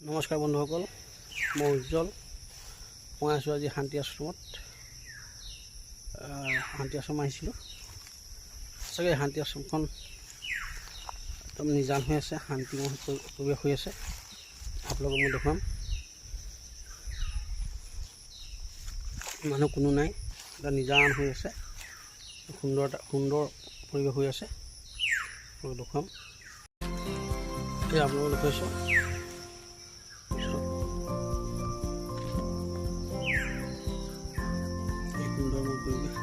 নমস্কাৰ বন্ধুসকল, মই উজ্জ্বল। মই আছোঁ আজি শান্তি আশ্ৰমত। শান্তি আশ্ৰম আহিছিলোঁ। সঁচাকৈ শান্তি আশ্ৰমখন একদম নিজান হৈ আছে, শান্তিময় পৰিৱেশ হৈ আছে। আপোনালোকক মই দেখুৱাম। মানুহ কোনো নাই, এটা নিজান হৈ আছে, সুন্দৰ পৰিৱেশ হৈ আছে। আপোনালোকক দেখুৱাম। এই আপোনালোকক দেখুৱাইছোঁ। সুন্দৰময় পৰিৱেশ।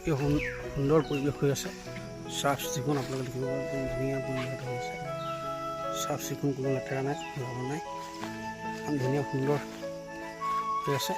এই সুন্দৰ পৰিৱেশ হৈ আছে। চাফ চিকুণ আপোনালোকে দেখিব একদম ধুনীয়া পৰিৱেশ হৈ আছে। চাফ চিকুণ কোনো লেতেৰা নাই, নাই, ইমান ধুনীয়া সুন্দৰ হৈ আছে।